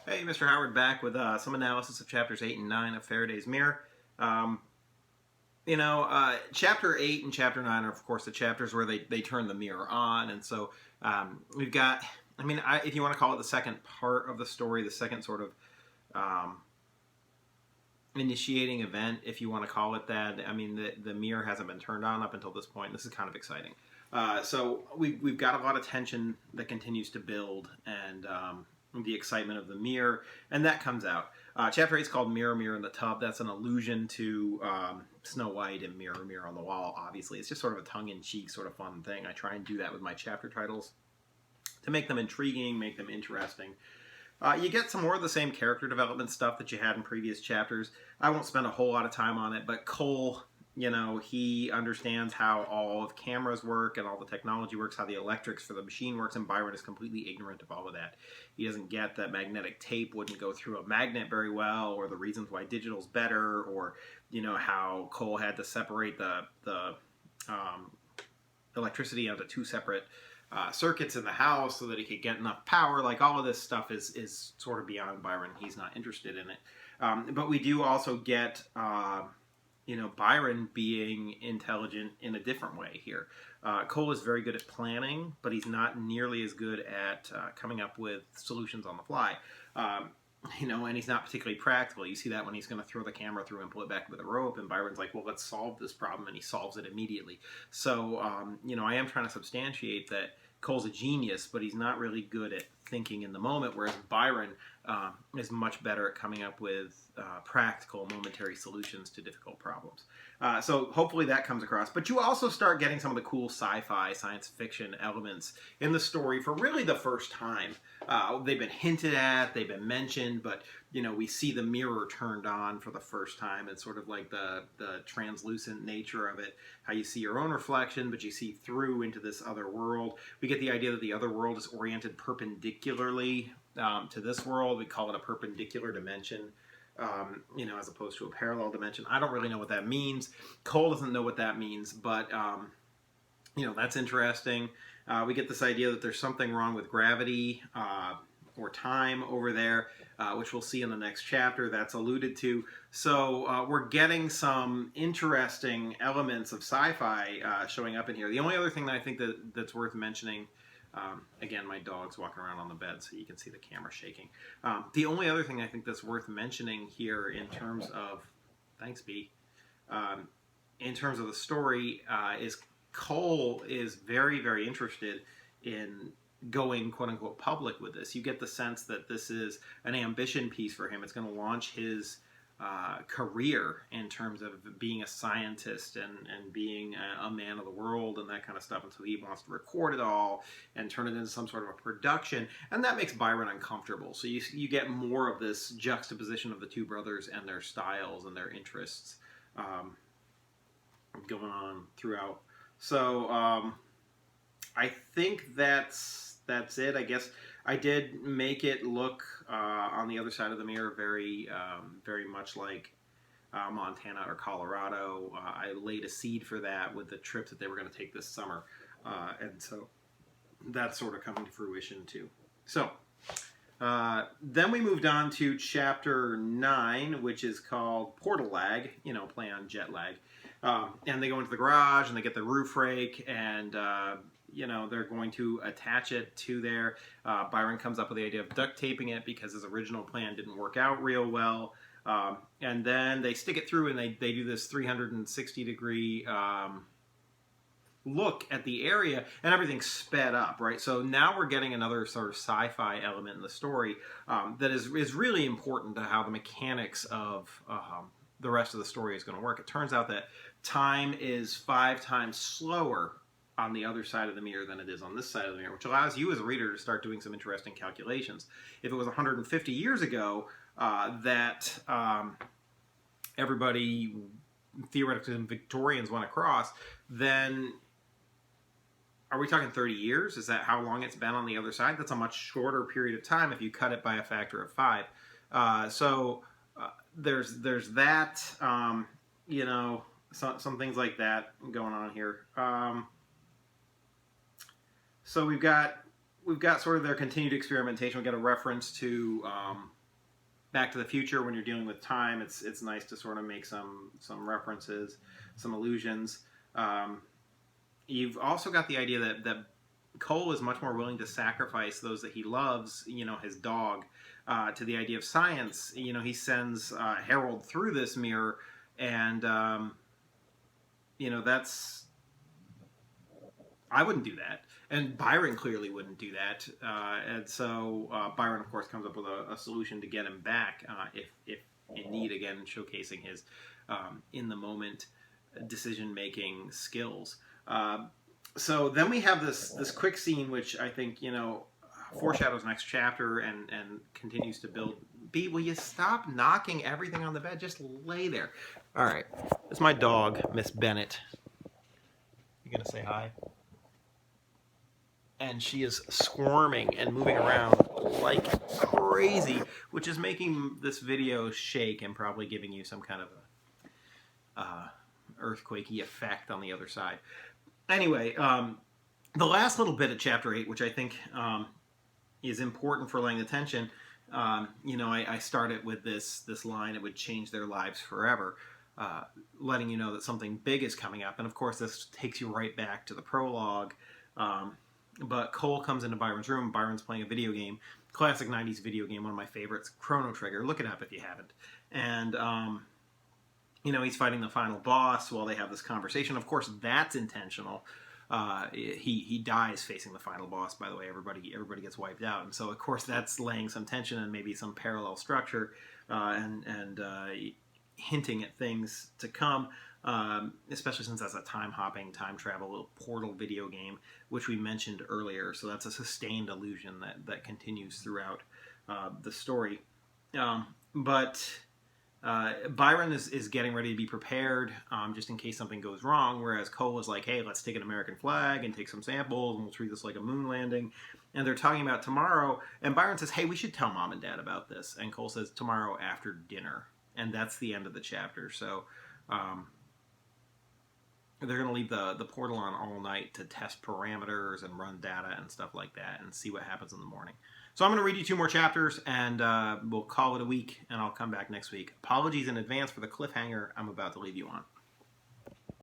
Hey, Mr. Howard, back with some analysis of chapters 8 and 9 of Faraday's Mirror. Um, Chapter 8 and Chapter 9 are, of course, the chapters where they turn the mirror on. And so we've got, if you want to call it the second part of the story, the second sort of um, initiating event, if you want to call it that. I mean, the mirror hasn't been turned on up until this point. This is kind of exciting. So we've got a lot of tension that continues to build, and the excitement of the mirror, and that comes out. Chapter 8 is called Mirror, Mirror in the Tub. That's an allusion to Snow White and Mirror, Mirror on the Wall, obviously. It's just sort of a tongue-in-cheek sort of fun thing. I try and do that with my chapter titles to make them intriguing, make them interesting. You get some more of the same character development stuff that you had in previous chapters. I won't spend a whole lot of time on it, but Cole, he understands how all of cameras work and all the technology works, how the electrics for the machine works, and Byron is completely ignorant of all of that. He doesn't get that magnetic tape wouldn't go through a magnet very well, or the reasons why digital's better, or, how Cole had to separate the electricity onto two separate circuits in the house so that he could get enough power. Like, all of this stuff is sort of beyond Byron. He's not interested in it. But we do also get, Byron being intelligent in a different way here. Cole is very good at planning, but he's not nearly as good at coming up with solutions on the fly. And he's not particularly practical. You see that when he's going to throw the camera through and pull it back with a rope, and Byron's like, well, let's solve this problem, and he solves it immediately. So, I am trying to substantiate that Cole's a genius, but he's not really good at thinking in the moment, whereas Byron is much better at coming up with practical, momentary solutions to difficult problems. So hopefully that comes across. But you also start getting some of the cool sci-fi, science fiction elements in the story for really the first time. They've been hinted at, they've been mentioned, but we see the mirror turned on for the first time. It's sort of like the translucent nature of it, how you see your own reflection, but you see through into this other world. We get the idea that the other world is oriented perpendicularly to this world. We call it a perpendicular dimension, as opposed to a parallel dimension. I don't really know what that means. Cole doesn't know what that means, but that's interesting. We get this idea that there's something wrong with gravity or time over there, which we'll see in the next chapter. That's alluded to. So we're getting some interesting elements of sci-fi showing up in here. The only other thing that I think that's worth mentioning, again, my dog's walking around on the bed, so you can see the camera shaking. The only other thing I think that's worth mentioning here in terms of, thanks, B, in terms of the story, is Cole is very, very interested in going, quote unquote, public with this. You get the sense that this is an ambition piece for him. It's going to launch his career in terms of being a scientist and being a man of the world and that kind of stuff. And so he wants to record it all and turn it into some sort of a production. And that makes Byron uncomfortable. So you get more of this juxtaposition of the two brothers and their styles and their interests going on throughout. So I think that's it. I guess I did make it look on the other side of the mirror very much like Montana or Colorado. I laid a seed for that with the trip that they were going to take this summer, and so that's sort of coming to fruition too. So then we moved on to chapter 9, which is called Portal Lag. Play on jet lag. And they go into the garage and they get the roof rake and they're going to attach it to there. Byron comes up with the idea of duct taping it because his original plan didn't work out real well. And then they stick it through and they do this 360 degree look at the area, and everything's sped up, right? So now we're getting another sort of sci-fi element in the story that is really important to how the mechanics of the rest of the story is going to work. It turns out that time is 5 times slower on the other side of the mirror than it is on this side of the mirror, which allows you as a reader to start doing some interesting calculations. If it was 150 years ago that everybody, theoretically Victorians, went across, then are we talking 30 years? Is that how long it's been on the other side? That's a much shorter period of time if you cut it by a factor of 5. There's that, some things like that going on here. So we've got we've got sort of their continued experimentation. We got a reference to Back to the Future when you're dealing with time. It's nice to sort of make some references, some allusions. You've also got the idea that Cole is much more willing to sacrifice those that he loves, his dog, to the idea of science. He sends Harold through this mirror, and that's I wouldn't do that, and Byron clearly wouldn't do that. And so Byron, of course, comes up with a solution to get him back, if in need. Again, showcasing his in the moment decision making skills. So then we have this quick scene, which I think foreshadows next chapter and continues to build. B, will you stop knocking everything on the bed? Just lay there. All right, it's my dog, Miss Bennett. You gonna say hi? And she is squirming and moving around like crazy, which is making this video shake and probably giving you some kind of a earthquakey effect on the other side. Anyway, the last little bit of Chapter 8, which I think is important for laying the tension, I started with this line, it would change their lives forever, letting you know that something big is coming up. And of course, this takes you right back to the prologue. But Cole comes into Byron's room. Byron's playing a video game, classic 90s video game, one of my favorites, Chrono Trigger. Look it up if you haven't. And, he's fighting the final boss while they have this conversation. Of course, that's intentional. He dies facing the final boss, by the way. Everybody gets wiped out. And so, of course, that's laying some tension and maybe some parallel structure and hinting at things to come. Especially since that's a time-hopping, time-travel little portal video game, which we mentioned earlier. So that's a sustained illusion that continues throughout the story. But Byron is getting ready to be prepared just in case something goes wrong, whereas Cole is like, hey, let's take an American flag and take some samples, and we'll treat this like a moon landing. And they're talking about tomorrow, and Byron says, hey, we should tell Mom and Dad about this. And Cole says, tomorrow after dinner. And that's the end of the chapter. So they're going to leave the portal on all night to test parameters and run data and stuff like that and see what happens in the morning. So I'm going to read you 2 more chapters, and we'll call it a week, and I'll come back next week. Apologies in advance for the cliffhanger I'm about to leave you on.